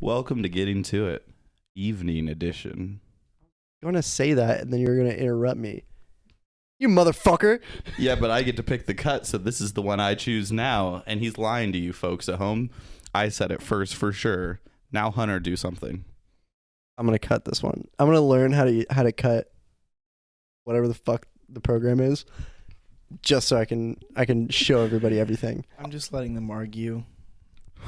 Welcome to Getting to It, evening edition. You want to say that, and then you're going to interrupt me. You motherfucker. Yeah, but I get to pick the cut, so this is the one I choose now. And he's lying to you folks at home. I said it first for sure. Now, Hunter, do something. I'm going to cut this one. I'm going to learn how to cut whatever the fuck the program is, just so I can show everybody everything. I'm just letting them argue.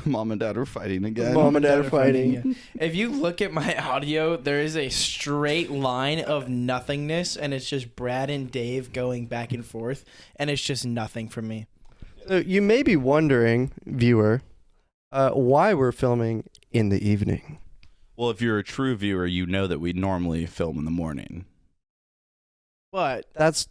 Mom and Dad are fighting again. Mom and Dad are fighting. Yeah. If you look at my audio, there is a straight line of nothingness, and it's just Brad and Dave going back and forth, and it's just nothing for me. So you may be wondering, viewer, why we're filming in the evening. Well, if you're a true viewer, you know that we normally film in the morning. But That's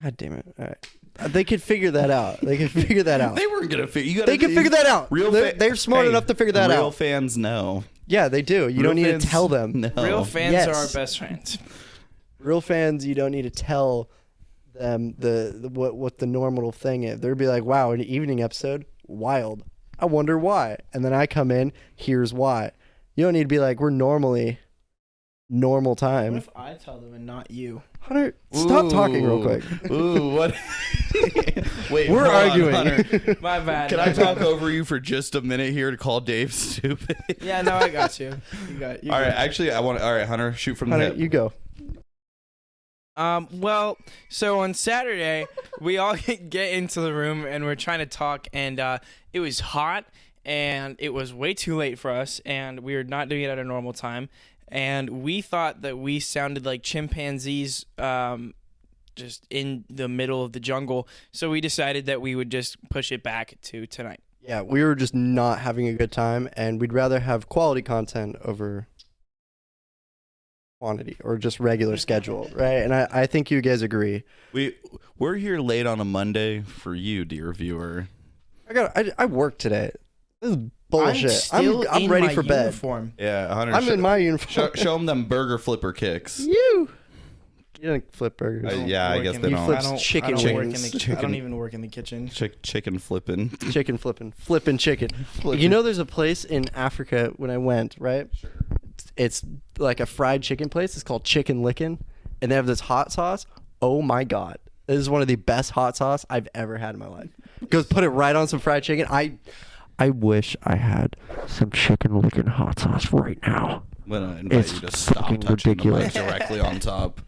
God damn it. All right. They could figure that out. They could figure that out. They weren't going to figure. They could figure that out. They're smart enough to figure that out. Real fans know. Yeah, they do. You don't need to tell them. No. real fans Yes. are our best friends. Real fans, you don't need to tell them what the normal thing is. They'll be like, wow, an evening episode? Wild. I wonder why. And then I come in, here's why. You don't need to be like, we're normally normal What time. if I tell them and not you? Hunter, stop talking real quick. Ooh, what? Wait, We're hold on, arguing. Hunter. My bad. Can I talk over you for just a minute here to call Dave stupid? Yeah, no, I got you. You got. All right, actually, all right, Hunter, shoot from the Hunter, hip. you go. Well, so on Saturday, we all get into the room and we're trying to talk, and it was hot and it was way too late for us, and we were not doing it at a normal time, and we thought that we sounded like chimpanzees just in the middle of the jungle, so we decided that we would just push it back to tonight. Yeah, we were just not having a good time, and we'd rather have quality content over quantity or just regular schedule, right? And I think you guys agree. We're here late on a Monday for you, dear viewer. I work today. This is bullshit. I'm in ready my for bed. uniform. Yeah, Hunter. I'm in my uniform. Show them burger flipper kicks. You don't flip burgers. Yeah, I guess they You don't. flip chicken wings. I don't even work in the kitchen. Chicken flipping. Chicken flipping chicken. You know, there's a place in Africa when I went, right? Sure. It's like a fried chicken place. It's called Chicken Lickin', and they have this hot sauce. Oh my god, this is one of the best hot sauce I've ever had in my life. Go put it right on some fried chicken. I wish I had some Chicken Lickin' hot sauce right now. I'm gonna invite you to stop touching ridiculous. the mic directly on top.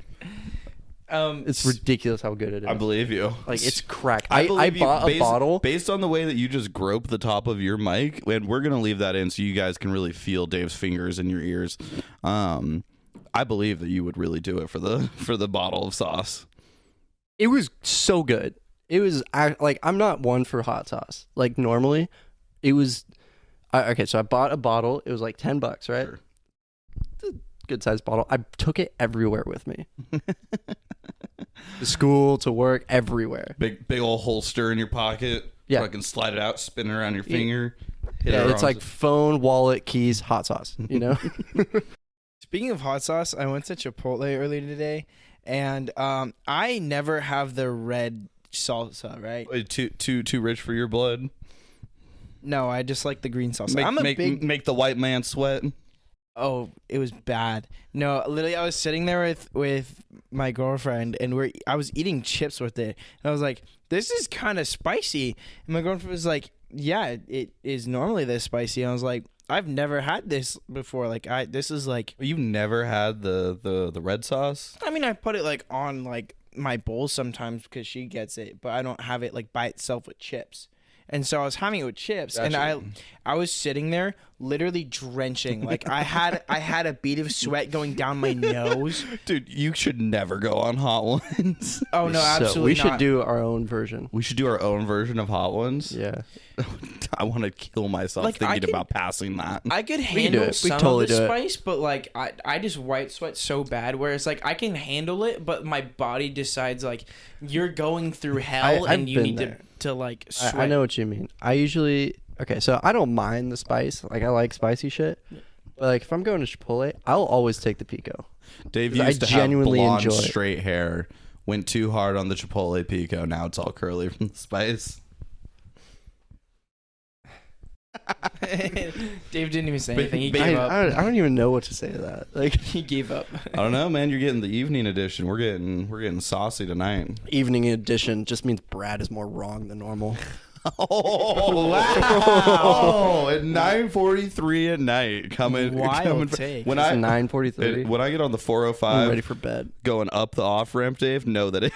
It's ridiculous how good it is. I believe you. Like, it's crack. I I bought a bottle. Based on the way that you just grope the top of your mic, and we're going to leave that in so you guys can really feel Dave's fingers in your ears. I believe that you would really do it for the bottle of sauce. It was so good. It was like, I'm not one for hot sauce. Like, normally, it was okay. So I bought a bottle. It was like $10, right? Sure. It's a good sized bottle. I took it everywhere with me. To school, to work, everywhere. Big old holster in your pocket. Yeah. Fucking slide it out, spin it around your finger. Yeah, it's like phone, wallet, keys, hot sauce. You know. Speaking of hot sauce, I went to Chipotle earlier today, and I never have the red salsa, right? Wait, too rich for your blood. No, I just like the green salsa. Make the white man sweat. Oh, it was bad. No, literally, I was sitting there with my girlfriend, and I was eating chips with it, and I was like, "This is kind of spicy." And my girlfriend was like, "Yeah, it is normally this spicy." And I was like, "I've never had this before. Like, this is like." You've never had the red sauce? I mean, I put it like on like my bowl sometimes because she gets it, but I don't have it like by itself with chips. And so I was having it with chips, Gotcha. and I was sitting there literally drenching. Like I had a bead of sweat going down my nose. Dude, you should never go on Hot Ones. Oh no, absolutely we not. should do our own version. We should do our own version of Hot Ones. Yeah. I want to kill myself Like, thinking about passing that. I could do handle it. We some totally of the do it. spice, but like I just white sweat so bad. Whereas like I can handle it, but my body decides like you're going through hell I've and you been need there. to like sweat. I know what you mean. I usually so I don't mind the spice. Like, I like spicy shit. But like, if I'm going to Chipotle, I'll always take the pico. Dave 'Cause used I to have genuinely blonde enjoy it. straight hair. Went too hard on the Chipotle pico. Now it's all curly from the spice. Dave didn't even say anything. He gave up. I don't even know what to say to that. Like, He gave up. I don't know, man. You're getting the evening edition. We're getting saucy tonight. evening edition just means Brad is more wrong than normal. Oh wow! At 9:43 at night, coming. Take. When It's I 9:43. when I get on the I'm 405, ready for bed. going up the off ramp, Dave. Know that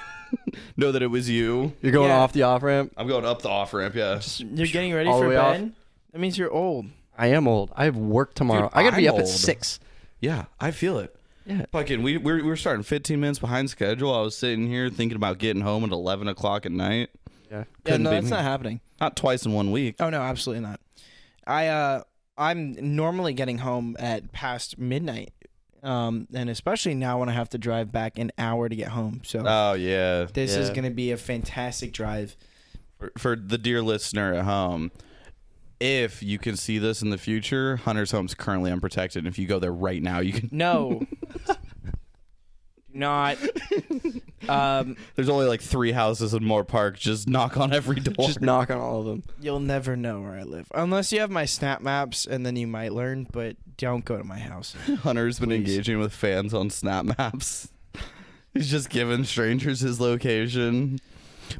it was you. You're going Yeah. off the off ramp. I'm going up the off ramp. Yeah. You're getting ready All the for way off? bed? That means you're old. I am old. I have work tomorrow. Dude, I gotta be I'm up at old. 6. Yeah, I feel it. Yeah. Fucking, we were starting 15 minutes behind schedule. I was sitting here thinking about getting home at 11 o'clock at night. Yeah. Couldn't be that's me. not happening. Not twice in 1 week. Oh no, absolutely not. I'm normally getting home at past midnight, and especially now when I have to drive back an hour to get home. So Oh yeah. this is Yeah. gonna be a fantastic drive. For the dear listener at home, if you can see this in the future, Hunter's Home's currently unprotected. If you go there right now, you can. No, not. There's only like 3 houses in Moore Park. Just knock on every door. Just knock on all of them. You'll never know where I live unless you have my snap maps, and then you might learn. But don't go to my house. Hunter's been engaging with fans on Snap Maps. He's just giving strangers his location.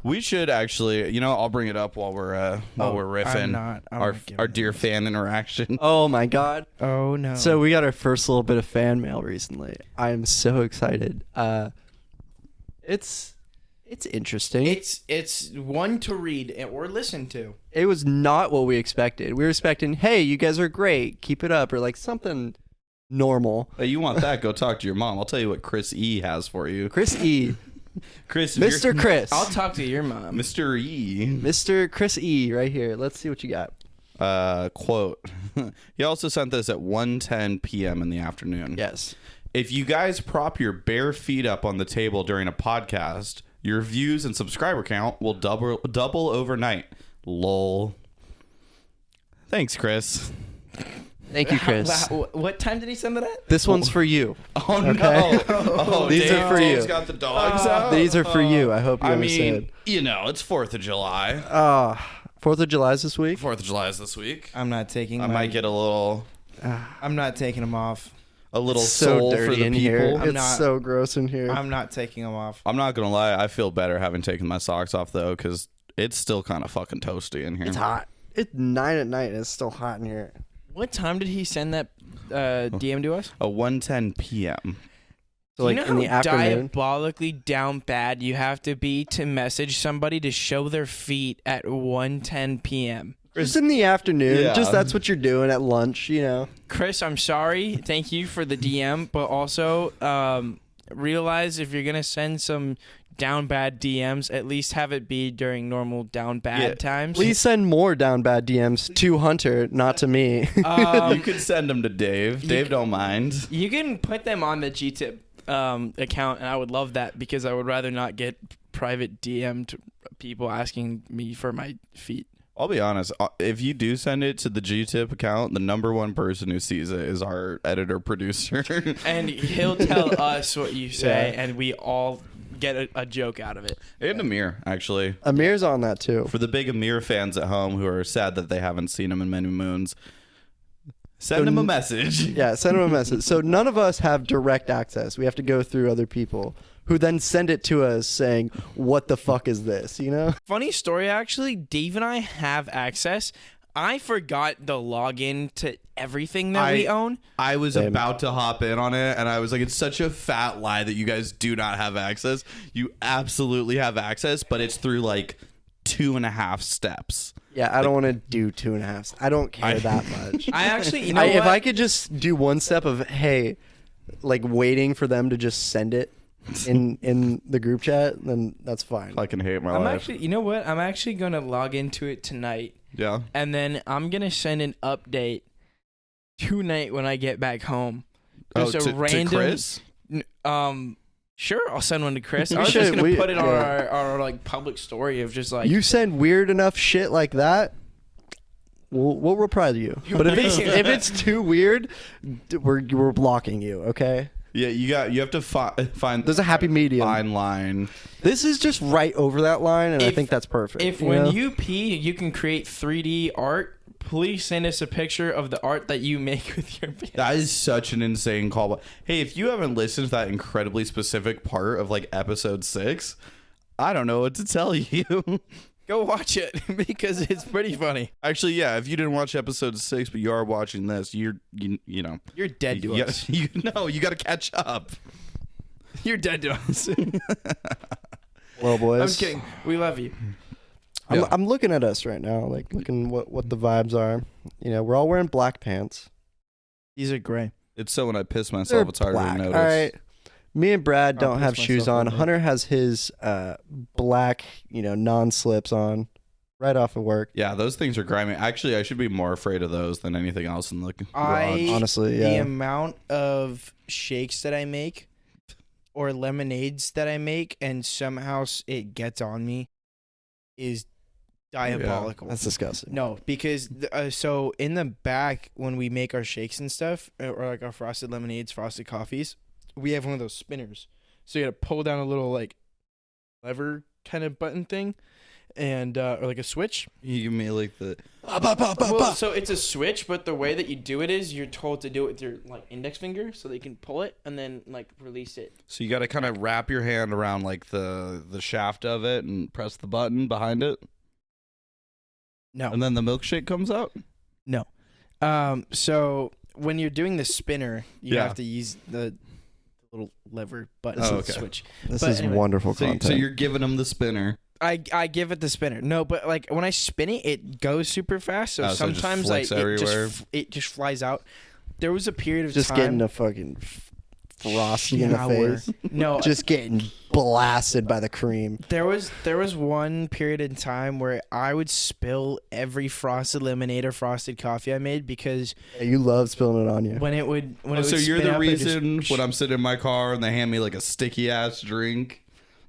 We should actually, I'll bring it up while we're riffing. I'm not our giving dear fan interaction. Oh my god. Oh no. So we got our first little bit of fan mail recently. I am so excited. It's interesting. it's one to read or listen to. It was not what we expected. We were expecting, hey, you guys are great, keep it up, or like something normal. Hey, you want that? Go talk to your mom. I'll tell you what Chris E has for you. Chris E. Chris, if you're- Mr. Chris. I'll talk to your mom. Mr. E. Mr. Chris E. right here. Let's see what you got. Quote. He also sent this at 1:10 p.m. in the afternoon. Yes. If you guys prop your bare feet up on the table during a podcast, your views and subscriber count will double overnight. Lol. Thanks, Chris. Thank you, Chris. What time did he send that at? This one's for you. Oh Okay. no! Oh, These are for Dave's you. got the dogs out. These are for you. I hope you I understand. mean, it's 4th of July. 4th of July is this week. 4th of July is this week. I'm not taking. I might get a little I'm not taking them off. So soul dirty for the in people. here. I'm It's not- so gross in here. I'm not taking them off. I'm not gonna lie. I feel better having taken my socks off though, because it's still kind of fucking toasty in here. It's hot. It's 9 at night and it's still hot in here. What time did he send that DM to us? 1:10 p.m. So like you know in the how afternoon. diabolically down bad you have to be to message somebody to show their feet at 1:10 p.m. Just in the afternoon. Yeah. Just that's what you're doing at lunch, Chris, I'm sorry. Thank you for the DM, but also realize if you're gonna send some down bad DMs, at least have it be during normal down bad times. Please send more down bad DMs to Hunter, not to me. You could send them to Dave. Dave don't mind. You can put them on the GTIP account, and I would love that because I would rather not get private DM to people asking me for my feet. I'll be honest. If you do send it to the GTIP account, the number one person who sees it is our editor producer. And he'll tell us what you say, Yeah. and we all get a joke out of it. And Amir, actually. Amir's on that too. For the big Amir fans at home who are sad that they haven't seen him in many moons, send him a message. Yeah, send him a message. So none of us have direct access. We have to go through other people who then send it to us saying, what the fuck is this, Funny story, actually. Dave and I have access. I forgot the login to everything that we own. I was Same. about to hop in on it, and I was like, it's such a fat lie that you guys do not have access. You absolutely have access, but it's through like 2.5 steps. Yeah, I don't want to do 2.5. I don't care that much. I actually, you know If what? I could just do one step of, hey, like waiting for them to just send it in the group chat, then that's fine. I can hate my I'm life. actually, you know what? I'm actually going to log into it tonight. Yeah. And then I'm going to send an update tonight when I get back home. Just a to random, Chris? Sure, I'll send one to Chris. I We was just should- going we- to put it on yeah. our like public story of just like You send weird enough shit like that, we'll reply to you. But if it's too weird, we're blocking you. Okay. Yeah, you have to find. There's a happy medium. fine line. This is just right over that line, and I think that's perfect. if you when know? you pee, you can create 3D art. please send us a picture of the art that you make with your pants. That is such an insane call. Hey, if you haven't listened to that incredibly specific part of like episode 6, I don't know what to tell you. Go watch it because it's pretty funny. Actually, yeah, if you didn't watch episode 6, but you are watching this, you know. You're dead to us. You got to catch up. You're dead to us. Well, boys. I'm kidding. We love you. Yeah. I'm looking at us right now, like looking what the vibes are. You know, we're all wearing black pants. These are gray. It's so when I piss myself, They're it's harder black. to notice. All right. Me and Brad I'll don't piss have shoes myself on. a bit. Hunter has his black, non-slips on, right off of work. Yeah, those things are grimy. Actually, I should be more afraid of those than anything else in the garage. Honestly, The yeah. amount of shakes that I make or lemonades that I make and somehow it gets on me is diabolical. That's disgusting. No, because so in the back when we make our shakes and stuff, or like our frosted lemonades, frosted coffees, we have one of those spinners. So you got to pull down a little like lever kind of button thing, and or like a switch. You give me like the. Well, so it's a switch, but the way that you do it is you're told to do it with your like index finger, so that you can pull it and then like release it. So you got to kind of wrap your hand around like the shaft of it and press the button behind it. No, And then the milkshake comes out? no. So when you're doing the spinner, you Yeah. have to use the little lever button Oh, to okay. switch. This But is anyway, wonderful So content. you're giving them the spinner. I give it the spinner. No, but like when I spin it, it goes super fast. So Oh, so it just sometimes flicks like everywhere? it just flies out. There was a period of just time. getting a fucking frosty in the shower. face. No, Just getting blasted by the cream. there was one period in time where I would spill every frosted lemonade or frosted coffee I made because Yeah, you love spilling it on you. when it would So you're spin the up, it just- reason when I'm sitting in my car and they hand me like a sticky ass drink,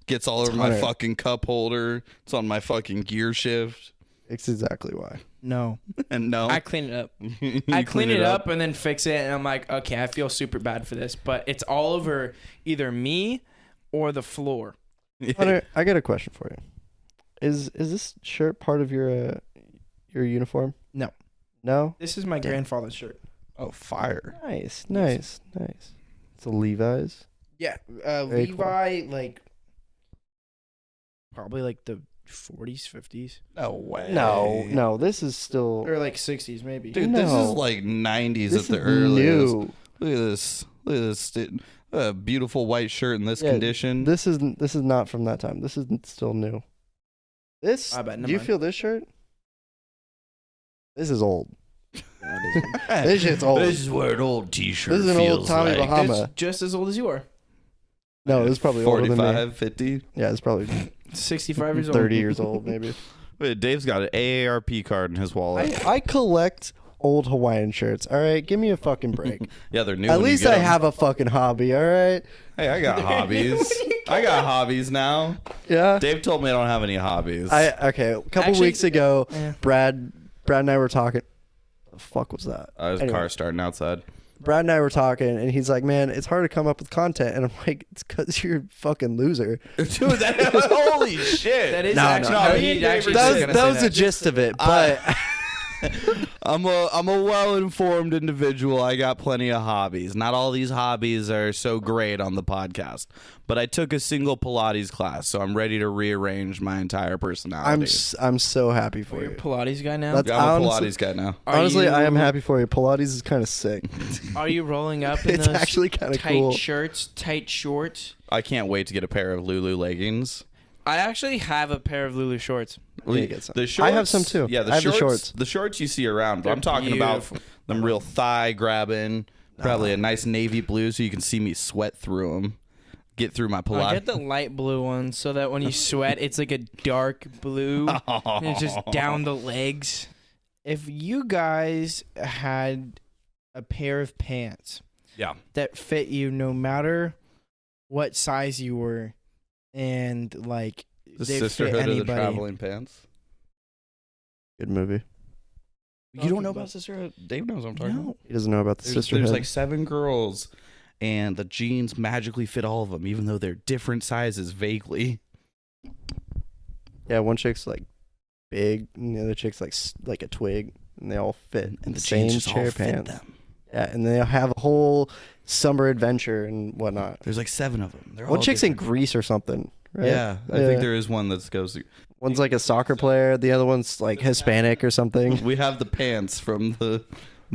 gets all over my Hunter. fucking cup holder. It's on my fucking gear shift. It's exactly why. No, And no, I clean it up. You I clean it up and then fix it, and I'm like, okay, I feel super bad for this, but it's all over either me or the floor. Hunter, I got a question for you. Is this shirt part of your uniform? No. No? This is my Damn. grandfather's shirt. Oh, fire. Nice. It's a Levi's. Yeah, Very cool. Levi, like probably like the 40s, 50s, No way. No, this is still or like 60s, maybe. Dude, this No. is like 90s this at the is earliest. new. Look at this. Look at this. Beautiful white shirt in this Yeah, condition. This is not from that time. This is still new. This I bet, never do you mind. feel this shirt? This is old. This This shit's old. This is where an old t-shirt This is an old feels Tommy like. Bahama. It's just as old as you are. No, this is probably older than me. 45, 50. Yeah, it's probably 65 years old. 30 years old, maybe. Wait, Dave's got an AARP card in his wallet. I collect old Hawaiian shirts. All right, give me a fucking break. Yeah, they're new. At when you least get I 'em. have a fucking hobby. All right. Hey, I got hobbies. I got hobbies now. Yeah. Dave told me I don't have any hobbies. Okay. A couple Actually, weeks ago, yeah. Brad and I were talking. The fuck was that? His Anyway. car starting outside. Brad and I were talking, and he's like, "Man, it's hard to come up with content." And I'm like, "It's because you're a fucking loser." Dude, holy shit. That is No, actually, no, no, me and he Dave actually were That was was, gonna that say was the gist of it. But I'm a well-informed individual. I got plenty of hobbies. Not all these hobbies are so great on the podcast, but I took a single Pilates class, so I'm ready to rearrange my entire personality. I'm so happy for You're a you. Pilates guy now. That's- I'm a honestly- Pilates guy now. Are Honestly, I am you- happy for you. Pilates is kind of sick. Are you rolling up in It's those actually kind of tight cool. shirts, tight shorts? I can't wait to get a pair of Lulu leggings. I actually have a pair of Lulu shorts. Let me get some. The shorts, I have some too. Yeah, I have the shorts. The shorts you see around, but They're I'm talking beautiful. about them real thigh grabbing. Probably a nice navy blue, so you can see me sweat through them. Get through my Pilates. I get the light blue ones so that when you sweat, it's like a dark blue. And it's just down the legs. If you guys had a pair of pants Yeah. that fit you no matter what size you were, and like The they'd fit Sisterhood of the anybody. Traveling Pants. Good movie. You don't know about Sisterhood? Dave knows what I'm talking No. about. He doesn't know about the sisterhood. There's like 7 girls, and the jeans magically fit all of them, even though they're different sizes vaguely. Yeah, one chick's like big, and the other chick's like a twig. and they all fit in the the same jeans just all chair fit pants. them. Yeah, and they'll have a whole summer adventure and whatnot. There's like 7 of them. They're One all chick's in different. Greece or something, right? Yeah, I think there is one that goes. One's like a soccer player. The other one's like Hispanic or something. We have the pants from the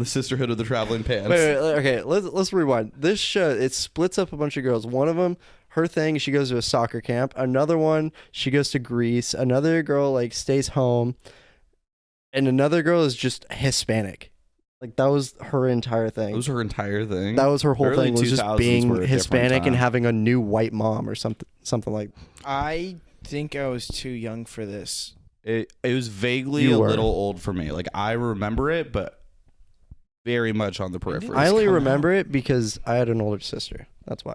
Sisterhood of the Traveling Pants. Wait, okay, let's rewind. This show, it splits up a bunch of girls. One of them, her thing, she goes to a soccer camp. Another one, she goes to Greece. Another girl like stays home, and another girl is just Hispanic. Like that was her entire thing. That was her entire thing. That was her whole Early thing, was just 2000s being were a different Hispanic and time. having a new white mom or something like. I think I was too young for this. It was vaguely You a were. little old for me. Like I remember it, but very much on the periphery. I only come remember it because I had an older sister. That's why.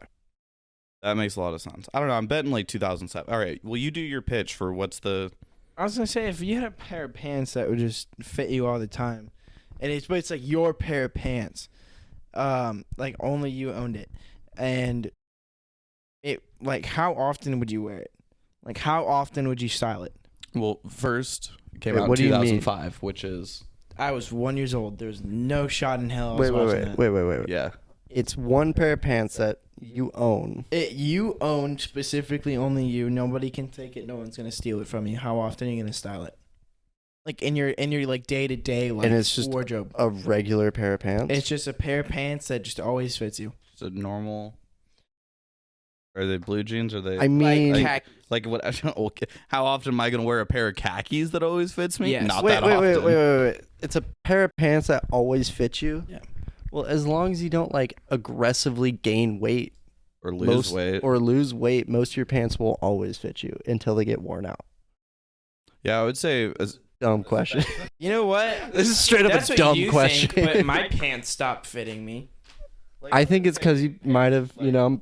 That makes a lot of sense. I don't know. I'm betting like 2007. All right. Will you do your pitch for what's the? I was gonna say, if you had a pair of pants that would just fit you all the time, and it's like your pair of pants, like only you owned it, and it like how often would you wear it? Like how often would you style it? Well, first it came Wait, out what in do you mean? 2005, which is I was 1 year old. There was no shot in hell I was Wait. watching that. Wait. yeah. It's one pair of pants that you own. You own specifically only you. Nobody can take it. No one's gonna steal it from you. How often are you gonna style it? Like in your like day to day like And it's just wardrobe. a regular pair of pants. It's just a pair of pants that just always fits you. It's a normal. Are they blue jeans? Or are they? I mean, like what? Okay. How often am I gonna wear a pair of khakis that always fits me? Yes. Not wait, that wait, often. wait. It's a pair of pants that always fit you. Yeah. Well, as long as you don't like aggressively gain weight Or lose weight. or lose weight, most of your pants will always fit you until they get worn out. Yeah, I would say. Dumb question. You know what? This is straight up That's a what dumb you question. think, but my pants stopped fitting me. I think it's because you might have,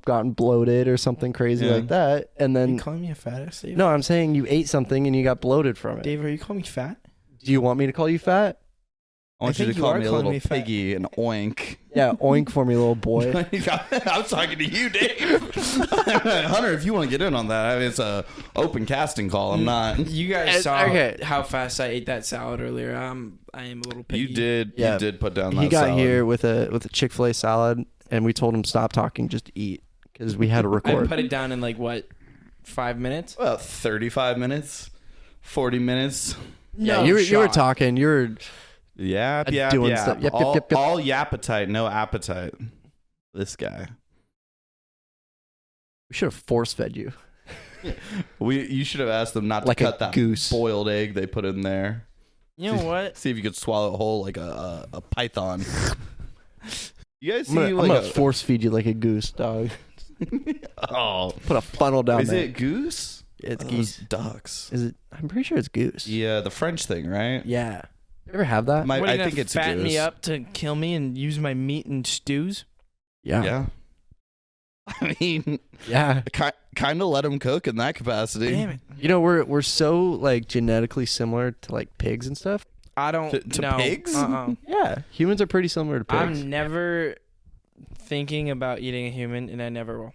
gotten bloated or something crazy Yeah. like that, and Are you then calling me a fat ass, Dave? no, I'm saying you ate something and you got bloated from it. Dave, are you calling me fat? Do you want me to call you fat? I want I you to think you call are me a calling little me fat. piggy and oink. Yeah, oink for me, little boy. I'm talking to you, Dave. Hunter, if you want to get in on that, I mean, it's a open casting call. I'm not. You guys saw okay. how fast I ate that salad earlier. I am a little piggy. You did. Yeah. You did put down that He got salad. here with a Chick-fil-A salad, and we told him stop talking, just eat, because we had to I record. put it down in like what, 5 minutes? About 35 minutes, 40 minutes. Yeah, No you were shot. talking. You were Yap, Doing yap, yap. stuff. Yep, all, yep. all appetite, no appetite. This guy. we should have force fed you. You should have asked them not Like to a cut that goose. boiled egg they put in there. You know what? See if you could swallow it whole like a python. You guys I'm see gonna like force feed you like a goose, dog. Oh, Put a funnel down is there. it goose? It's Those geese. ducks. Is it? I'm pretty sure it's goose. Yeah, the French thing, right? Yeah. You ever have that? What, are you I gonna think it's fatten goose. me up to kill me and use my meat in stews? Yeah. Yeah. I mean, Yeah. kind of let them cook in that capacity. Damn it! You know, we're so like genetically similar to like pigs and stuff. I don't To know. pigs? Yeah. Humans are pretty similar to pigs. I'm never thinking about eating a human, and I never will.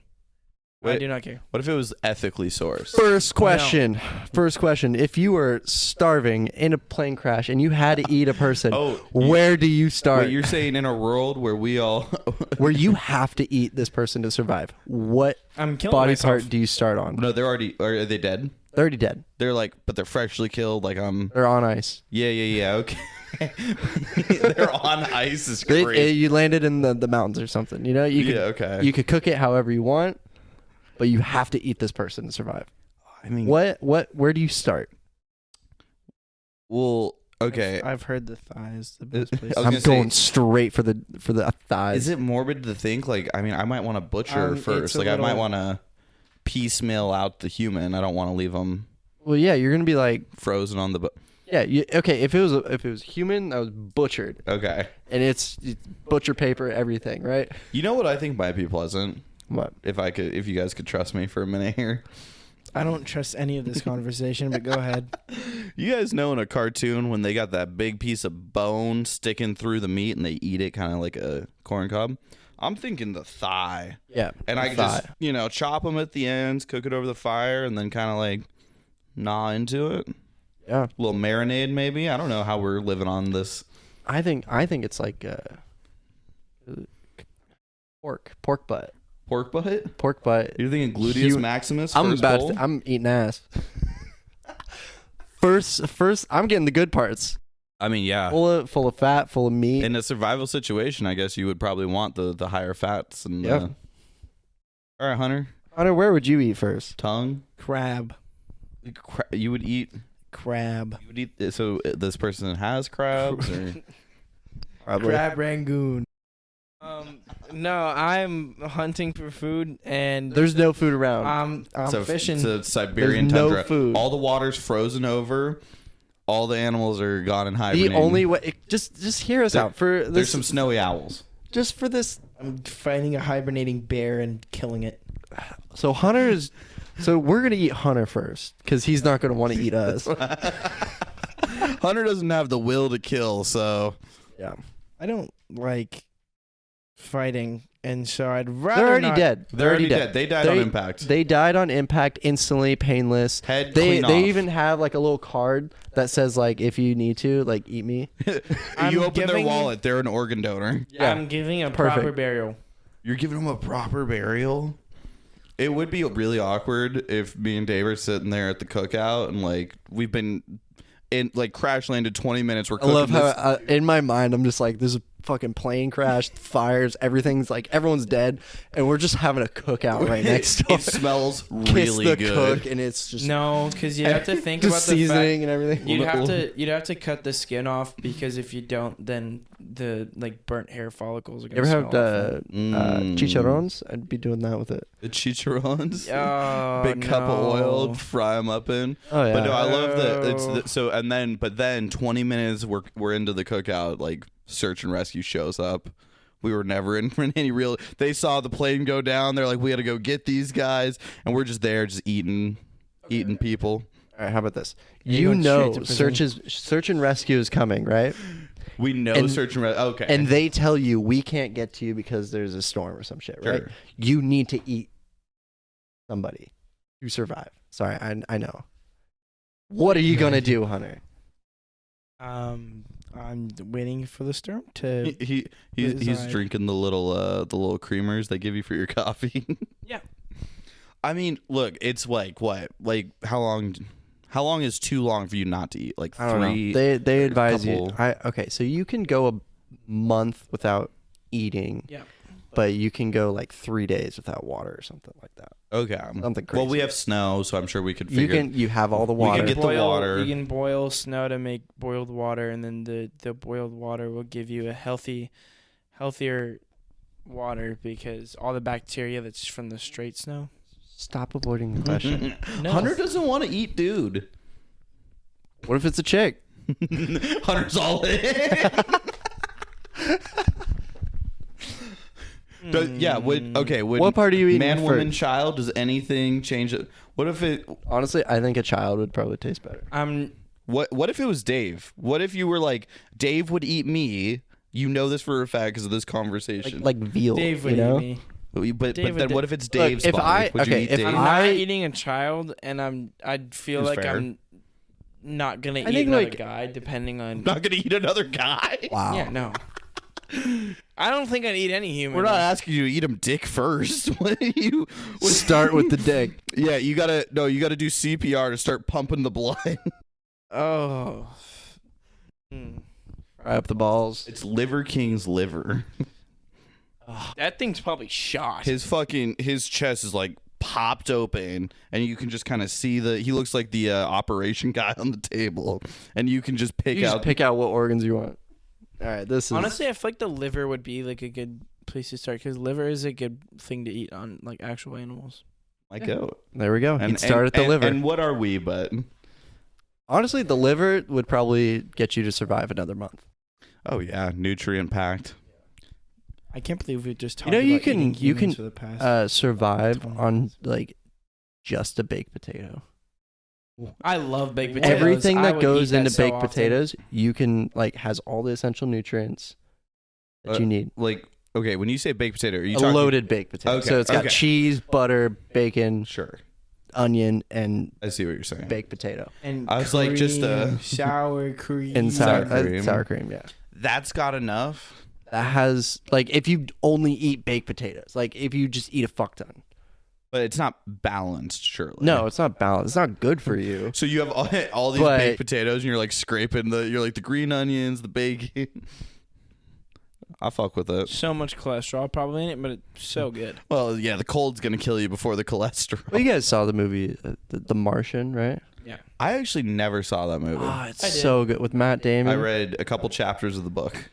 I Wait. do not care. What if it was ethically sourced? First question. First question. If you were starving in a plane crash and you had to eat a person, where do you start? Wait, you're saying in a world where we all Where you have to eat this person to survive. What I'm killing body myself. part do you start on? No, they're already are they dead? They're already dead. They're like but they're freshly killed like They're on ice. Yeah, okay. They're on ice is crazy. You landed in the mountains or something. You know, you could, okay. you could cook it however you want, but you have to eat this person to survive. I mean Where do you start? well, okay. I've heard the thighs the best place. I was I'm gonna going say, straight for the thighs. is it morbid to think like I mean I might want to butcher It's first. a Like I might little- want to piecemeal out the human. I don't want to leave them Well, yeah, you're gonna be like, frozen on the yeah, okay. If it was human, that was butchered, Okay. and it's butcher paper, everything, right? You know what I think might be pleasant? What? If you guys could trust me for a minute here. I don't trust any of this conversation, but go ahead. You guys know in a cartoon when they got that big piece of bone sticking through the meat and they eat it kind of like a corn cob? I'm thinking the thigh. Yeah, And I could just, chop them at the ends, cook it over the fire, and then kind of like gnaw into it. yeah. A little marinade maybe. I don't know how we're living on this I think it's like pork butt. Pork butt? Pork butt. You're thinking gluteus maximus? I'm eating ass. First, I'm getting the good parts. I mean, yeah. Full of fat, full of meat. In a survival situation, I guess you would probably want the higher fats. And Yep. All right, Hunter. Hunter, where would you eat first? Tongue? Crab. You would eat... Crab. You would eat... So this person has crabs? Or? Probably. Crab Rangoon. No, I'm hunting for food, and There's no food around. I'm fishing. It's a Siberian There's no tundra. food. All the water's frozen over. All the animals are gone and hibernating. The only way, just hear us out for this. There's some snowy owls. Just for this. I'm finding a hibernating bear and killing it. So we're gonna eat Hunter first because he's not gonna want to eat us. Hunter doesn't have the will to kill, so Yeah. I don't like fighting, and so I'd rather. They're already not. dead. they're already dead. They died on impact. They died on impact, instantly, painless. Head They clean off. even have like a little card that says like, if you need to, like, eat me. I'm You open their giving- wallet, they're an organ donor. Yeah. I'm giving a Perfect. proper burial. You're giving them a proper burial? It would be really awkward if me and Dave are sitting there at the cookout and like we've been in like crash landed 20 minutes. We're I cooking love how this. in my mind I'm just like, there's a fucking plane crash, fires, everything's like, everyone's dead, and we're just having a cookout right next door. It smells Kiss really the good. cook, and it's just No, because you have to think just about the seasoning fact and everything. you'd have to cut the skin off, because if you don't, then the like burnt hair follicles are You gonna ever smell had awful. chicharrones? I'd be doing that with it. The chicharrones. Oh, Big cup of no. oil, fry them up in. Oh yeah. But no, I love that. It's Oh. so but then 20 minutes we're into the cookout. Like search and rescue shows up. We were never in any real. They saw the plane go down. They're like, we got to go get these guys, and we're just there, just eating people. All right, how about this? You're You going know, straight to prison. search and rescue is coming, right? We know And- search and rescue. Okay, And they tell you we can't get to you because there's a storm or some shit, right? Sure. You need to eat somebody to survive. Sorry, I know. What are you gonna do, Hunter? I'm waiting for the storm to. he's Reside. drinking the little creamers they give you for your coffee. Yeah. I mean, look, it's like what? Like how long? How long is too long for you not to eat? Like I don't three. know. They advise you. couple- Okay, so you can go a month without eating. Yeah. But you can go like 3 days without water or something like that. Okay. Something crazy. Well, we have snow, so I'm sure we could You figure. you have all the We can water. get the water. You can boil snow to make boiled water, and then the boiled water will give you a healthier water, because all the bacteria that's from the straight snow. Stop avoiding the question. No. Hunter doesn't want to eat, dude. What if it's a chick? Hunter's all in. Yeah. Would What part are you eating man, first? woman, child? Does anything change it? What if it? Honestly, I think a child would probably taste better. What if it was Dave? What if you were like, Dave would eat me? You know this for a fact because of this conversation. Like veal. Dave would you know? eat me. But Dave then would- what if it's Look, Dave's if body? I- Would you okay, eat if Dave? I'm I- not eating a child, and I'd feel That's like fair. I'm not gonna I eat think, another like- guy, depending on. not gonna eat another guy. Wow. Yeah, no. I don't think I'd eat any human. We're not asking you to eat him dick first. What do you Start with the dick. Yeah, you gotta do CPR to start pumping the blood. Oh. Hmm. Fry up the balls. It's Liver King's liver. That thing's probably shot. His chest is like popped open, and you can just kind of see he looks like the operation guy on the table, and you can just pick You out. just pick out what organs you want. All right, this is Honestly, I feel like the liver would be like a good place to start, because liver is a good thing to eat on like actual animals. my goat. There we go. And You'd start at the liver. And what are we? But Honestly, the liver would probably get you to survive another month. oh yeah, nutrient packed. I can't believe we just talked know, you about can- eating you humans can, for the past. Survive 20 on minutes. like just a baked potato. I love baked potatoes. Everything I that would goes eat that into so baked often. potatoes, you can like has all the essential nutrients that you need. Like okay, when you say baked potato, are you A talking? loaded baked potato. Okay, So it's got okay. cheese, butter, bacon, Sure, onion, and I see what you're saying. baked potato. And I was like, just, cream, sour cream. And Sour cream. sour cream, yeah. That's got enough. That has like if you only eat baked potatoes, like if you just eat a fuck ton. But it's not balanced, surely. No, it's not balanced. It's not good for you. So you have all these baked potatoes, and you're like scraping you're like the green onions, the bacon. I fuck with it. So much cholesterol probably in it, but it's so good. Well, yeah, the cold's gonna kill you before the cholesterol. Well, you guys saw the movie The Martian, right? Yeah. I actually never saw that movie. Oh, it's so good with Matt Damon. I read a couple chapters of the book.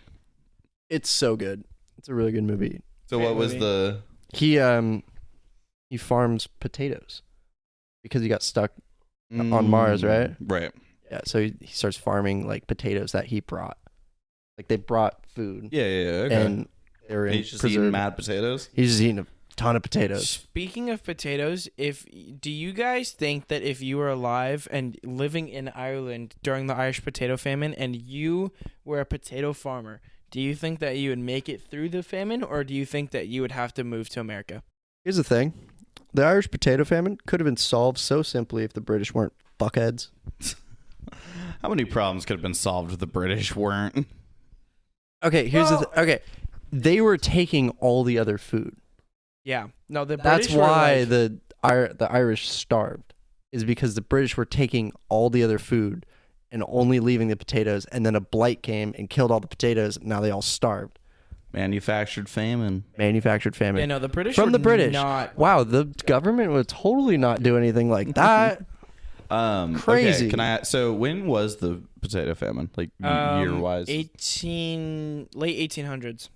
It's so good. It's a really good movie. So what was the? He farms potatoes because he got stuck on Mars, right? Right. Yeah. So he starts farming like potatoes that he brought. Like they brought food. Yeah. Okay. And they were he's just eating mad potatoes. He's just eating a ton of potatoes. Speaking of potatoes, do you guys think that if you were alive and living in Ireland during the Irish potato famine and you were a potato farmer, do you think that you would make it through the famine, or do you think that you would have to move to America? Here's the thing. The Irish potato famine could have been solved so simply if the British weren't fuckheads. How many problems could have been solved if the British weren't? Okay, here's okay. They were taking all the other food. Yeah. No, the British That's why like, the Irish starved, is because the British were taking all the other food and only leaving the potatoes, and then a blight came and killed all the potatoes, and now they all starved. Manufactured famine. Yeah, no, the British From were the British. Not... Wow, the government would totally not do anything like that. Crazy. Okay, so when was the potato famine? Like year wise? Late 1800s.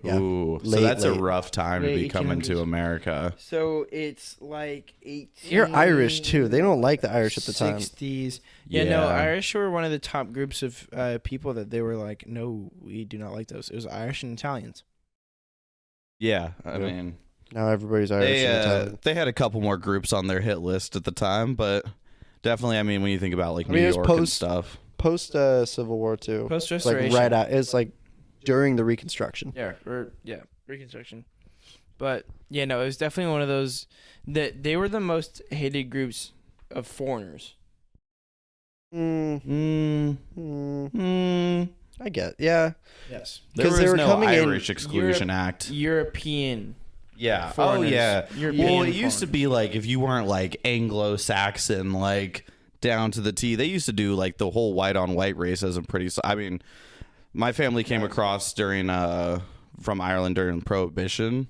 Yeah. Ooh, so Late, that's a late. rough time to Late be coming to 1800s. America. So it's like 18... You're Irish too. They don't like the Irish at the time. 60s. Yeah, no, Irish were one of the top groups of people that they were like, no, we do not like those. It was Irish and Italians. Yeah, I mean, Now everybody's Irish and Italian. they had a couple more groups on their hit list at the time, but definitely, I mean, when you think about like New it was York and stuff. Post Civil War too. Post It's like Restoration. right at it's like during the Reconstruction. Yeah, Reconstruction. But yeah, no, it was definitely one of those that they were the most hated groups of foreigners. I get, yeah. Yes. There 'Cause was they were no coming in Irish Exclusion Act. European. Yeah. Foreigners. Oh, yeah. European Well, it used to foreigners. be like if you weren't like Anglo-Saxon, like down to the T, they used to do like the whole white on white racism pretty. I mean, my family came across during from Ireland during Prohibition,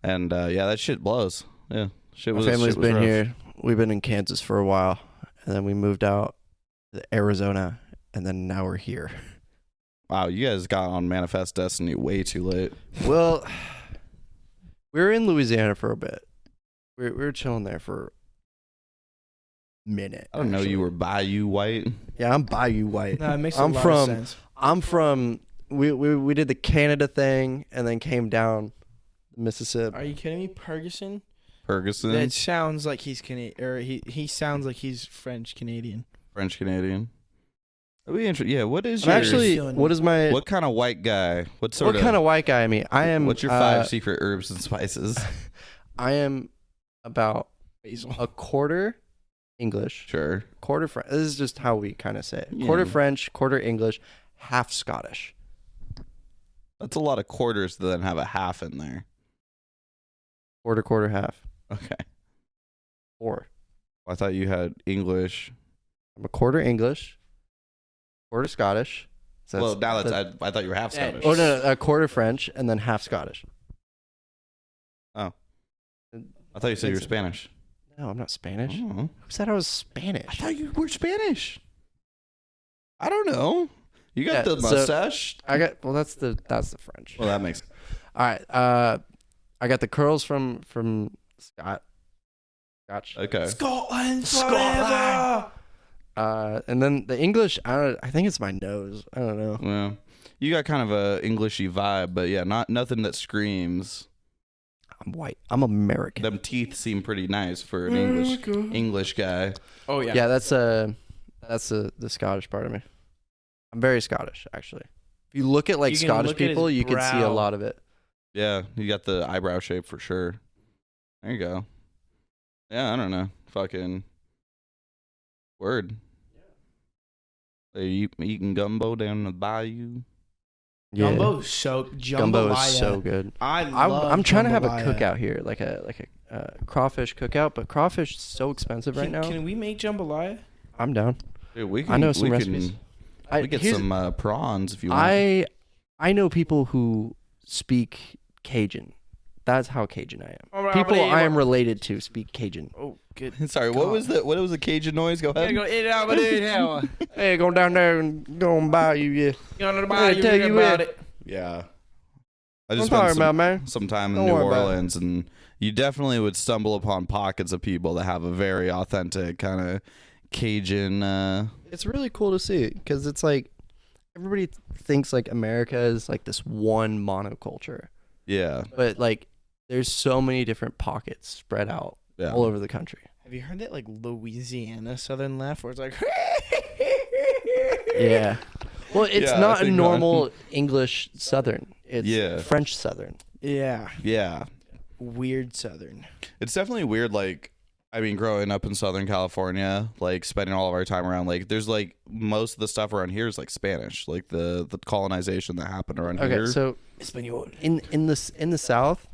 and yeah, that shit blows. Yeah, My family's been here. We've been in Kansas for a while, and then we moved out to Arizona, and then now we're here. Wow, you guys got on Manifest Destiny way too late. Well, we were in Louisiana for a bit. We were chilling there for a minute. I don't know. actually. You were Bayou White. Yeah, I'm Bayou White. No, it makes I'm a lot from- of sense. I'm from. We did the Canada thing, and then came down Mississippi. Are you kidding me? Perguson? Perguson, That sounds like he's Canadian, or he sounds like he's French Canadian. French Canadian. That'd be interesting. Yeah, what is I'm your actually. What is my? what kind of white guy? What sort What kind of white guy am I? I am. What's your 5 secret herbs and spices? I am about Basil. a quarter English, Sure. quarter French. This is just how we kind of say it. Yeah. Quarter French, quarter English, half Scottish. That's a lot of quarters to then have a half in there. Quarter, half. Okay. 4. I thought you had English. I'm a quarter English, quarter Scottish. So Well, now that's I thought you were half Yeah. Scottish. Oh no, a quarter French and then half Scottish. Oh. I thought you said you were Spanish. No, I'm not Spanish. Oh. Who said I was Spanish? I thought you were Spanish. I don't know. You got Yeah, the so- mustache. I got. Well, that's the French. Well, that makes. All right. I got the curls from Scotch. Okay. Scotland Scotland! And then the English. I think it's my nose. I don't know. Well, you got kind of a Englishy vibe, but yeah, nothing that screams. I'm white. I'm American. Them teeth seem pretty nice for an Mm, English guy. Oh yeah. Yeah, that's the Scottish part of me. I'm very Scottish, actually. If you look at like You can Scottish look at his people, you can see a brow. lot of it. Yeah, you got the eyebrow shape for sure. There you go. Yeah, I don't know. Fucking word. They eating gumbo down the bayou. Yeah. Gumbo is so good. I'm trying to have a cookout here, like a crawfish cookout, but crawfish is so expensive right now. Can we make jambalaya? I'm down. Dude, I know some recipes. We get some prawns if you want. I know people who speak Cajun. That's how Cajun I am. People I am related to speak Cajun. Oh, good. Sorry, what was the Cajun noise? Go ahead. Go eat it out, but eat it out. Hey, go down there and go and buy you. Yeah. Go to the bar, you tell read you about it. it. Yeah. I just I'm spent about, man. some time in Don't New worry about Orleans, and you definitely would stumble upon pockets of people that have a very authentic kind of Cajun. It's really cool to see because it's like everybody thinks like America is like this one monoculture, Yeah. but like there's so many different pockets spread out Yeah. all over the country. Have you heard that like Louisiana Southern laugh where it's like Yeah. Well, it's Yeah, I not a think normal English Southern. It's Yeah. French Southern. Yeah. Yeah. Weird Southern. It's definitely weird, like, I mean, growing up in Southern California, like, spending all of our time around, like, there's, like, most of the stuff around here is, like, Spanish, like, the colonization that happened around here. Okay, so Espanol. in the South,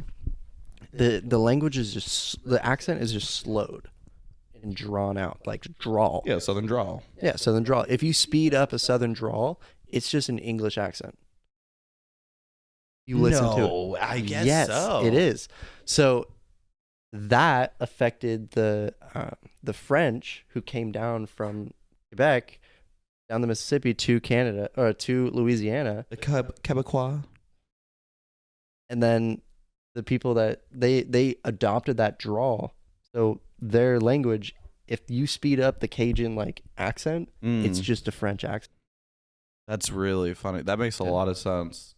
the language is just the accent is just slowed and drawn out, like drawl. Yeah, Southern drawl. Yeah, Southern drawl. If you speed up a Southern drawl, it's just an English accent. You listen to it. I guess Yes, so. it is. So that affected the French who came down from Quebec down the Mississippi to Canada or to Louisiana, The Quebecois. and then the people that they adopted that drawl. So their language, if you speed up the Cajun like accent, it's just a French accent. That's really funny. That makes a Yeah. lot of sense.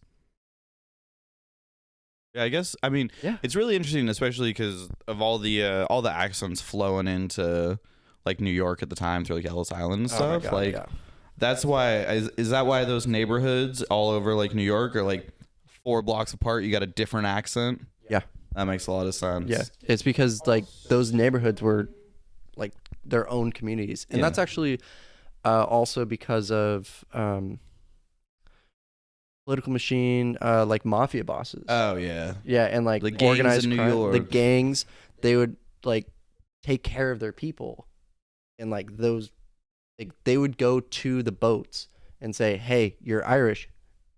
Yeah, I guess. I mean, Yeah. it's really interesting, especially because of all the accents flowing into like New York at the time through like Ellis Island and stuff. Like, that's why. Is that why those neighborhoods all over like New York are like 4 blocks apart? You got a different accent. Yeah. That makes a lot of sense. Yeah, it's because like those neighborhoods were like their own communities, and Yeah. that's actually also because of political machine, like mafia bosses. Oh yeah. Yeah, and like The gangs organized in New crime. York. The gangs, they would like take care of their people, and like those, like, they would go to the boats and say, "Hey, you're Irish,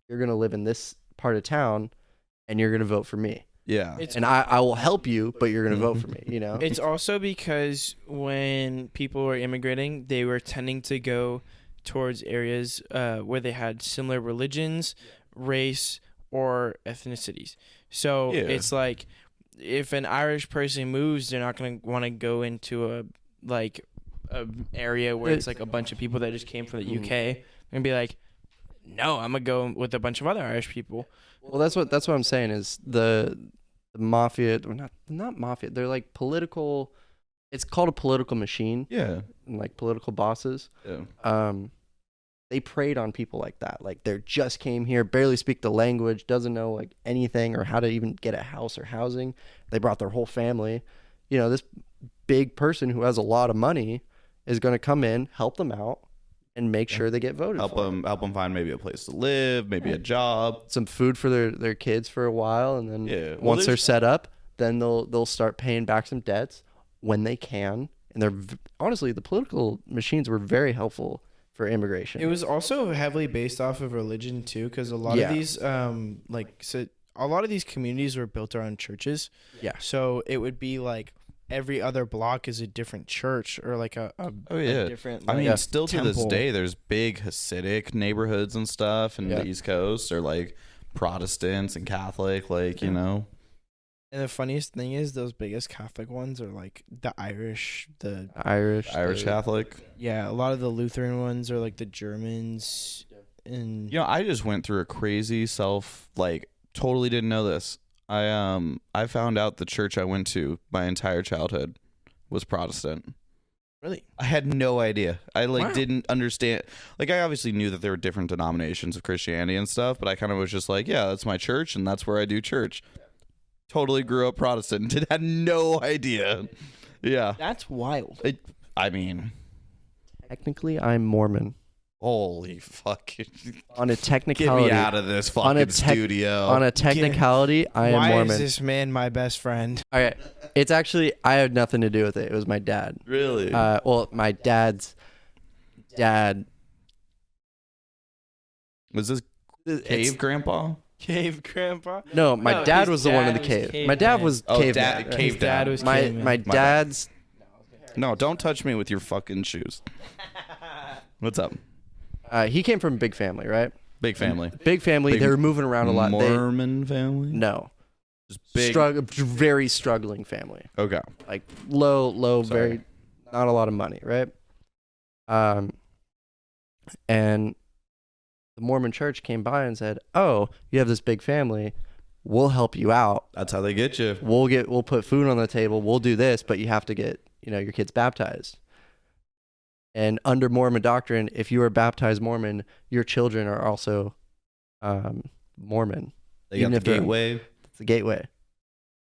you're gonna live in this part of town, and you're gonna vote for me." Yeah. And I will help you, but you're going to vote for me, you know? It's also because when people were immigrating, they were tending to go towards areas where they had similar religions, race, or ethnicities. So Yeah. it's like if an Irish person moves, they're not going to want to go into a area where it's like a bunch of people that just came from the UK. They're going to be like, no, I'm going to go with a bunch of other Irish people. Well, that's what I'm saying is the mafia, or not mafia, they're like political, it's called a political machine, Yeah. and like political bosses. Yeah. They preyed on people like that. Like they just came here, barely speak the language, doesn't know like anything or how to even get a house or housing. They brought their whole family. You know, this big person who has a lot of money is going to come in, help them out, and make sure they get voted Help for. them find maybe a place to live, maybe a job. Some food for their kids for a while, and then Yeah. Well, once they're there's- set up, then they'll start paying back some debts when they can. And honestly, the political machines were very helpful for immigration. It was also heavily based off of religion too, because a lot Yeah. of these, a lot of these communities were built around churches. Yeah. So it would be like every other block is a different church or like a different. I mean, like, still to this temple. day, there's big Hasidic neighborhoods and stuff in the East Coast, or like Protestants and Catholic, like, you know. And the funniest thing is, those biggest Catholic ones are like the Irish, Irish Catholic. yeah, a lot of the Lutheran ones are like the Germans, and You know, I just went through a crazy totally didn't know this. I found out the church I went to my entire childhood was Protestant. really, I had no idea. I Wow. didn't understand. Like, I obviously knew that there were different denominations of Christianity and stuff, but I kind of was just like, yeah, that's my church and that's where I do church. Totally grew up Protestant. Had no idea. Yeah. that's wild. I mean, Technically, I'm Mormon. Holy fuck. On a Get technicality. me out of this fucking studio. On a technicality, I am Why Mormon. is this man my best friend? All right. It's actually, I had nothing to do with it. It was my dad. Really? Well, my dad's dad. Was this cave grandpa? Cave grandpa? No, my No, dad his was the one in the dad was cave. My dad caveman. was Oh, caveman. cave His dad dad. was My caveman. my My bad. dad's No, don't touch me with your fucking shoes. What's up? he came from a big family, right? Big family. Big family. Big They were moving around a lot. Mormon family? No, Just big. very struggling family. Okay. Like low, Sorry. very not a lot of money, right? And the Mormon church came by and said, "Oh, you have this big family. We'll help you out. That's how they get you. We'll put food on the table. We'll do this, but you have to get, your kids baptized." And under Mormon doctrine, if you are baptized Mormon, your children are also Mormon. They Even got if the they're- gateway. It's the gateway.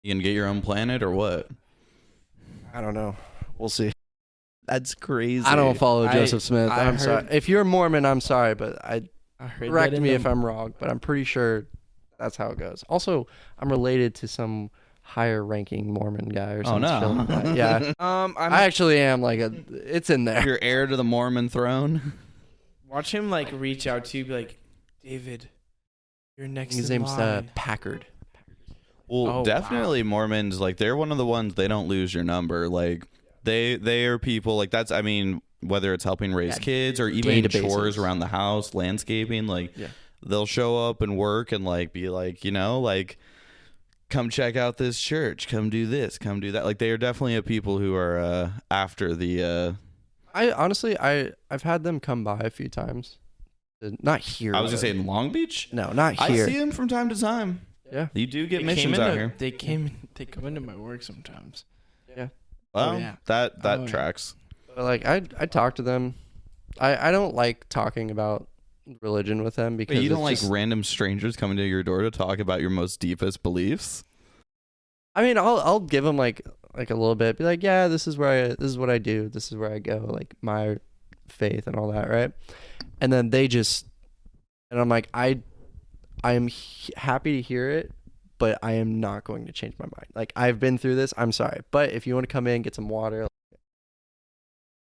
You gonna get your own planet or what? I don't know. We'll see. That's crazy. I don't follow I- Joseph Smith. I I'm heard- sorry. If you're Mormon, I'm sorry, but I heard correct that in me the- if I'm wrong, but I'm pretty sure that's how it goes. Also, I'm related to some higher ranking Mormon guy or something. no. shit like that. Yeah. I actually am it's in there. You're heir to the Mormon throne. Watch him like reach out to you, be like, David, you're next. His in name's line." Packard. Well, Oh, definitely Mormons, like they're one of the ones they don't lose your number. Like they are people like that's I mean, whether it's helping raise kids or even databases. chores around the house, landscaping, like they'll show up and work and like be like, like come check out this church, come do this, come do that. Like they are definitely a people who are after the I honestly I've had them come by a few times. Not here. I was gonna say in Long Beach. no, not I here. see them from time to time. Yeah. You do get They missions came out into- here. They come into my work sometimes. Yeah. Well, yeah. that Oh, yeah. tracks. But like I talk to them. I don't like talking about religion with them because But you don't it's like just- random strangers coming to your door to talk about your most deepest beliefs? I mean, I'll give them like a little bit. Be like, yeah, this is what I do. This is where I go. Like my faith and all that, right? And then and I'm like, I am happy to hear it, but I am not going to change my mind. Like I've been through this. I'm sorry, but if you want to come in, get some water,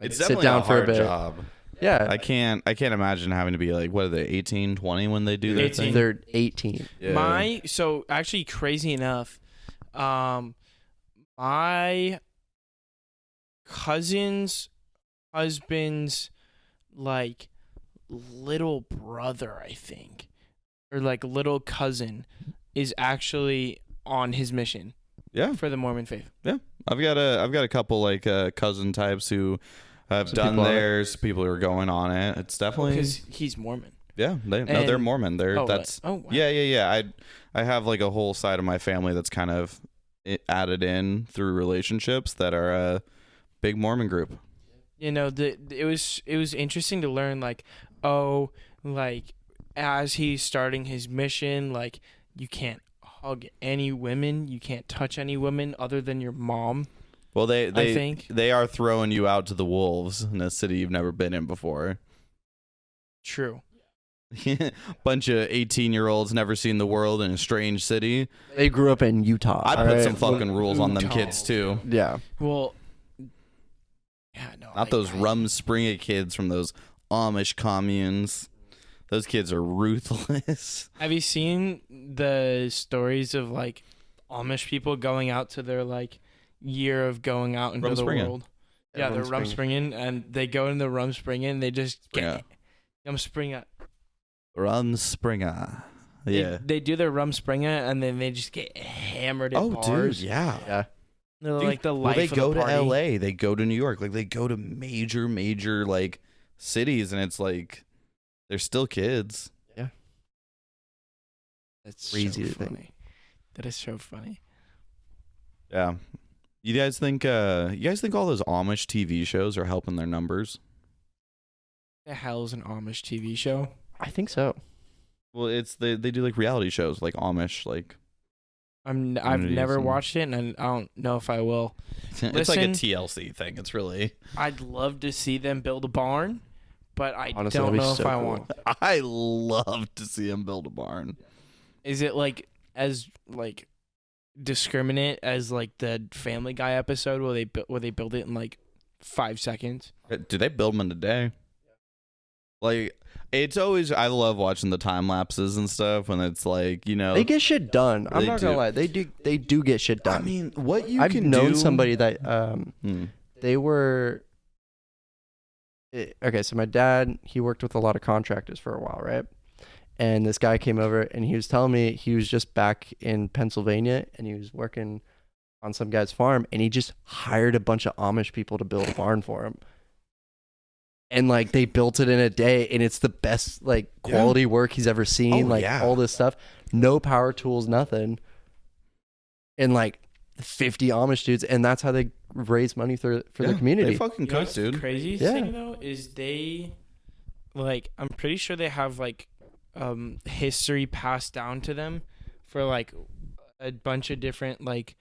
like, It's sit definitely down a for a hard bit. job. Yeah, I can't imagine having to be like, what are they, 18, 20 when they do their 18. thing? they're 18. Yeah. So actually crazy enough, my cousin's husband's like little brother, I think, or like little cousin is actually on his mission Yeah. for the Mormon faith. I've got a couple like cousin types who have Some done people on it. theirs, people who are going on it. It's definitely Because he's Mormon. yeah, they're And- Mormon. They're Oh, that's wow. yeah. I have like a whole side of my family that's kind of added in through relationships that are a big Mormon group. It was interesting to learn like as he's starting his mission, like you can't hug any women, you can't touch any women other than your mom. Well, I think. they are throwing you out to the wolves in a city you've never been in before. True. Bunch of 18-year-olds never seen the world in a strange city. They grew up in Utah. I all put right? some fucking rules on them Utah. kids too. Yeah. Well, yeah, no. Not those Rumspringa kids from those Amish communes. Those kids are ruthless. Have you seen the stories of like Amish people going out to their like year of going out into the Rumspringa. world? Yeah, they're rumspringen, and they go in the rumspringen, and they just get rumspringa. Rumspringa. Yeah. They do their rumspringa, and then they just get hammered at Oh, bars. dude, yeah. Yeah. They're Dude, like the well, life they of go the to party. LA, they go to New York, like they go to major like cities, and it's like they're still kids. That's Crazy so to think. funny. That is so funny. Yeah. You guys think all those Amish TV shows are helping their numbers? The hell's an Amish TV show? I think so. Well, it's they do like reality shows like Amish, like I've Communities never and- watched it, and I don't know if I will. it's like a Listen. TLC thing. It's really I'd love to see them build a barn, but I Honestly, don't that'd be know so if I cool. want. I love to see him build a barn. Is it like as like discriminate as like the Family Guy episode where they build it in like 5 seconds? Do they build them in a day? Like, it's always, I love watching the time lapses and stuff when it's like, you know, They get shit done. I'm They not gonna do. lie. They do get shit done. I mean, what you I've can known do. somebody that Hmm. they were okay, so my dad, he worked with a lot of contractors for a while, right? And this guy came over and he was telling me he was just back in Pennsylvania and he was working on some guy's farm and he just hired a bunch of Amish people to build a barn for him. And like they built it in a day and it's the best like quality work he's ever seen, Oh, like yeah. all this stuff. No power tools, nothing. And like 50 Amish dudes, and that's how they raise money for the community. They fucking You know cook, what's dude. the craziest Yeah. thing though is they like I'm pretty sure they have like history passed down to them for like a bunch of different like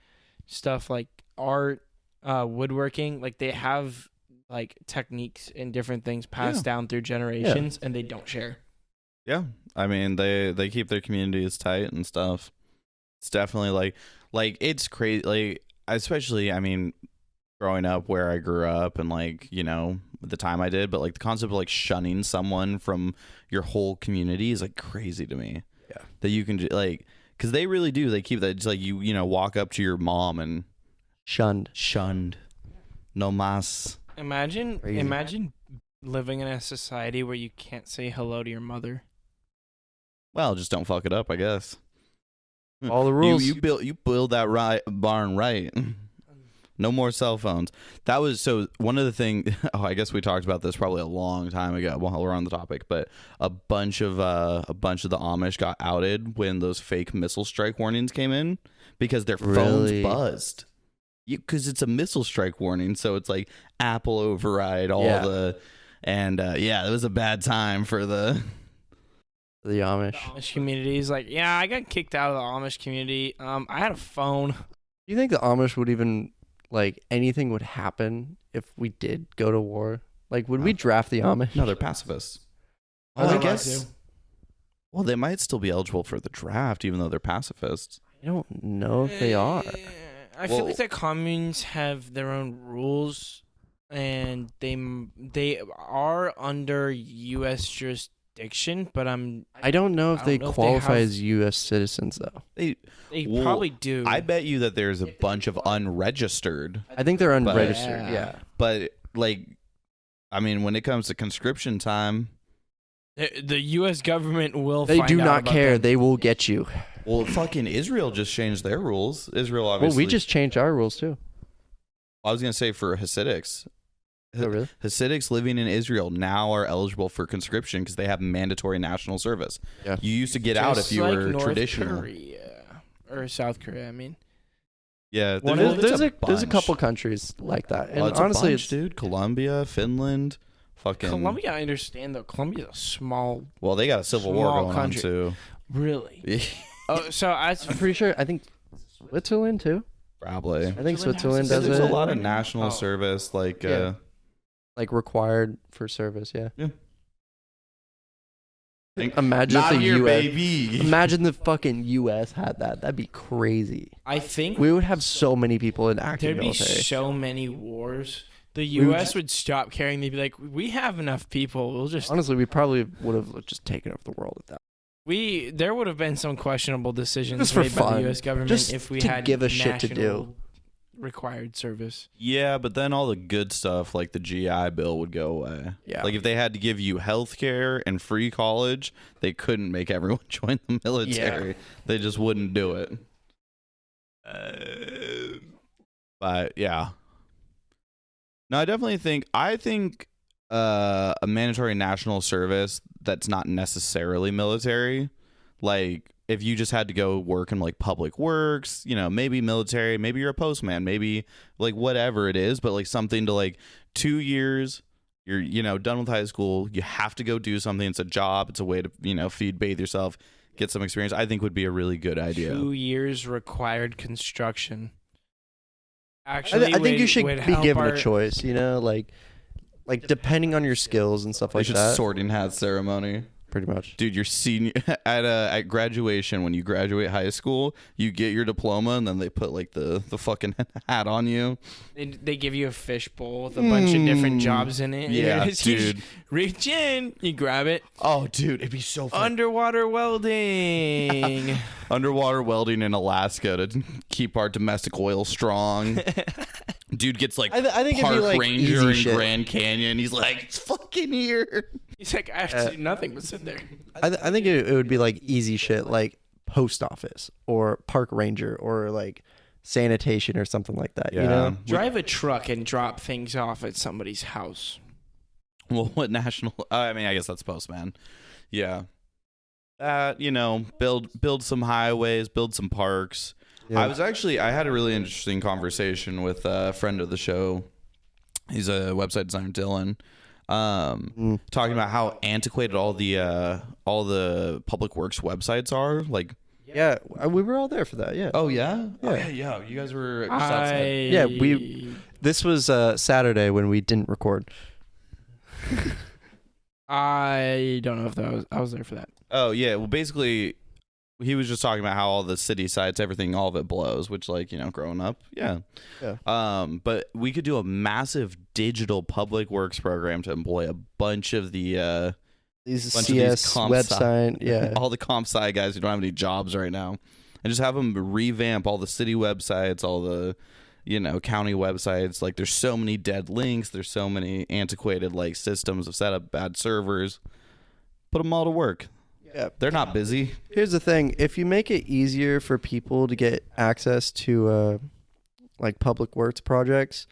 stuff like art, woodworking. Like they have like techniques and different things passed down through generations and they don't share. Yeah, I mean they keep their communities tight and stuff. It's definitely like it's crazy. Like especially, I mean, growing up where I grew up and like you know the time I did, but like the concept of like shunning someone from your whole community is like crazy to me. Yeah, that you can like because they really do. They keep that. It's like you know walk up to your mom and shunned, no mas. Imagine Crazy. imagine living in a society where you can't say hello to your mother. Well, just don't fuck it up, I guess. all the rules. You build that barn right. No more cell phones. That was so one of the things. Oh, I guess we talked about this probably a long time ago while we're on the topic. But a bunch of the Amish got outed when those fake missile strike warnings came in because their phones Really? buzzed. Because it's a missile strike warning, so it's like Apple override all and it was a bad time for the Amish. Amish community is like, yeah, I got kicked out of the Amish community. I had a phone. Do you think the Amish would even like anything would happen if we did go to war? Like, would we draft the Amish? No, they're pacifists. I Well, I would like guess. to. Well, they might still be eligible for the draft, even though they're pacifists. I don't know if they are. I feel Well- like the communes have their own rules, and they are under U.S. jurisdiction. But I don't know if I they don't know if they qualify have- as U.S. citizens though. they Well, probably do. I bet you that there's a bunch of unregistered, I think they're But- unregistered. Yeah. Yeah. but like, I mean, when it comes to conscription time, The U.S. government will. They find do out not about care. them. They will get you. well, fucking Israel just changed their rules. Israel obviously. Well, we just changed our rules too. I was gonna say for Hasidics. Oh, really? Hasidics living in Israel now are eligible for conscription because they have mandatory national service. Yeah. You used to get out Just if you like were North traditional. Korea or South Korea. I mean, Yeah, One there's, of- There's a bunch. couple countries like that, and Oh, it's honestly, a bunch, dude. Colombia, Finland, fucking. Colombia. I understand though. Colombia's a small, Well, they got a civil war Small going country. on too. really. Oh, so I'm pretty sure. I think Switzerland too. Probably. I think Switzerland Switzerland has does There's it. a lot of national Oh. service, like Yeah. Like required for service. Yeah. Yeah. Imagine not if the here, U.S. baby. Imagine the fucking U.S. had that. That'd be crazy. I think We would have so many people in active there'd be military. so many wars. The We would U.S. would stop caring. They'd be like, "We have enough people. We'll just." Honestly, we probably would have just taken over the world at that. There would have been some questionable decisions Just for made by fun. the U.S. government Just if we to had give a shit to do. national required service. Yeah, but then all the good stuff, like the GI Bill, would go away. Yeah. Like if they had to give you health care and free college, they couldn't make everyone join the military. They just wouldn't do it. But yeah. No, I definitely think a mandatory national service that's not necessarily military, like if you just had to go work in like public works, you know, maybe military, maybe you're a postman, maybe like whatever it is, but like something to like 2 years, you're, you know, done with high school, you have to go do something. It's a job. It's a way to, you know, feed, bathe yourself, get some experience. I think would be a really good idea. 2 years required construction. I Actually, think you should would be help given our- a choice. You know, like like depending on your skills and stuff They like should that. sorting hat ceremony. Pretty much. Dude, your senior at graduation, when you graduate high school, you get your diploma and then they put like the fucking hat on you. They give you a fish bowl with a bunch of different jobs in it. Yeah, You dude. reach in, you grab it. Oh, dude, it'd be so fun. Underwater welding. Underwater welding in Alaska to keep our domestic oil strong. Dude gets like I think it'd park be, like, ranger easy in shit. Grand Canyon. He's like, it's fucking here. He's like, I have to do nothing but sit there. I think it would be like easy shit like post office or park ranger or like sanitation or something like that. You know? Drive a truck and drop things off at somebody's house. Well, what national? I mean, I guess that's postman. Yeah. Build some highways, build some parks. Yeah. I had a really interesting conversation with a friend of the show. He's a website designer, Dylan. Talking about how antiquated all the public works websites are. Like, Yeah, we were all there for that. Yeah. oh yeah, Yeah. You guys were just outside. Yeah, This was Saturday when we didn't record. I don't know if I was there for that. Oh yeah. Well, basically, he was just talking about how all the city sites, everything, all of it blows. Which, like, growing up, yeah. But we could do a massive digital public works program to employ a bunch of the These bunch of these CS comp website, yeah. all the comp sci guys who don't have any jobs right now, and just have them revamp all the city websites, all the county websites. Like, there's so many dead links, there's so many antiquated like systems of set up bad servers. Put them all to work. Yeah. They're not busy. Here's the thing: if you make it easier for people to get access to like public works projects,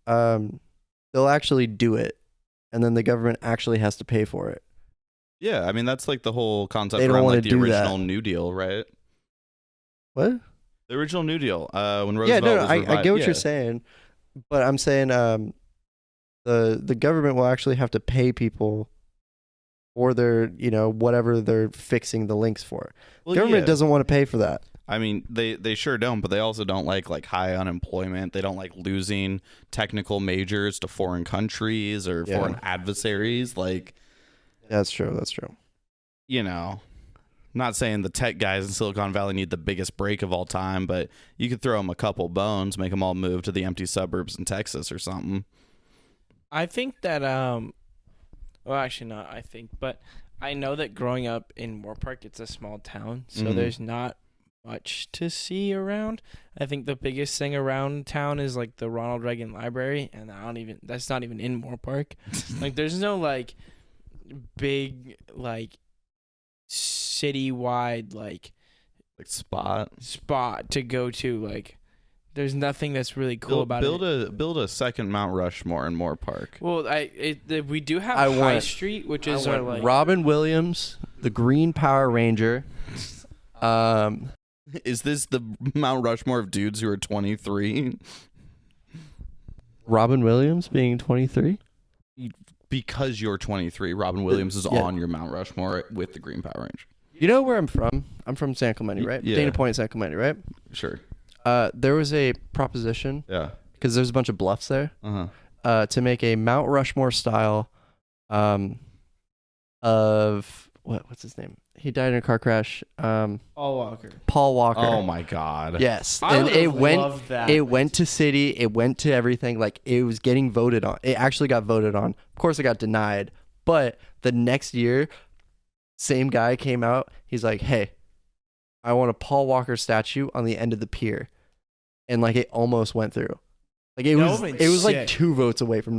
they'll actually do it, and then the government actually has to pay for it. Yeah, I mean, that's like the whole concept They don't around wanna like the do original that. New Deal, right? What? The original New Deal, when Roosevelt Yeah, no, was I revived. get what Yeah. you're saying, but I'm saying the government will actually have to pay people for their whatever they're fixing the links for. Well, Government yeah. doesn't want to pay for that. I mean, they sure don't, but they also don't like high unemployment. They don't like losing technical majors to foreign countries or Yeah. foreign adversaries. Like, That's true. That's true. Not saying the tech guys in Silicon Valley need the biggest break of all time, but you could throw them a couple bones, make them all move to the empty suburbs in Texas or something. I think that well, actually not I think, but I know that growing up in Moore Park, it's a small town, so Mhm. there's not much to see around. I think the biggest thing around town is like the Ronald Reagan Library, and that's not even in Moore Park. Like, there's no like big like citywide like Spot. spot to go to. Like, there's nothing that's really cool about it. Build a second Mount Rushmore in Moore Park. Well, we do have I High want- Street, which I is our want like Robin Williams, the Green Power Ranger. Is this the Mount Rushmore of dudes who are 23? Robin Williams being 23. Because you're 23, Robin Williams is Yeah. on your Mount Rushmore with the Green Power Ranger. You know where I'm from? I'm from San Clemente, right? Yeah. Dana Point, San Clemente, right? Sure. There was a proposition Yeah. because there's a bunch of bluffs there Uh-huh. to make a Mount Rushmore style of what's his name? He died in a car crash. Paul Walker. Paul Walker. Oh my God. Yes, I and would've it went. loved that. It went to city. It went to everything. Like, it was getting voted on. It actually got voted on. Of course, it got denied. But the next year, same guy came out. He's like, "Hey, I want a Paul Walker statue on the end of the pier," and like, it almost went through. Like, it That was. would've been It was like sick. 2 votes away from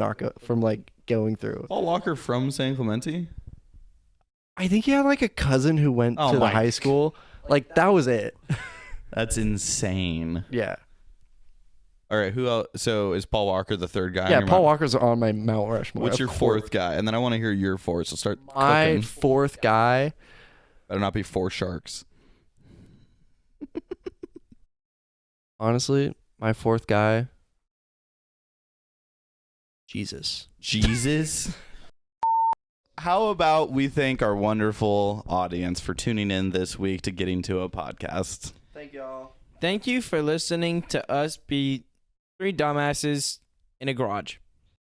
like going through. Paul Walker from San Clemente? I think he had like a cousin who went Oh to the my high school. Like, that was it. That's insane. Yeah. All right, who else? So is Paul Walker the third guy? on Yeah. your Paul Mount- Walker's on my Mount Rushmore. What's of your course. fourth guy? And then I want to hear your fourth. So start My cooking. fourth guy. Better not be 4 sharks. Honestly, my fourth guy. Jesus. Jesus. How about we thank our wonderful audience for tuning in this week to Getting to a Podcast? Thank y'all. Thank you for listening to us be 3 dumbasses in a garage.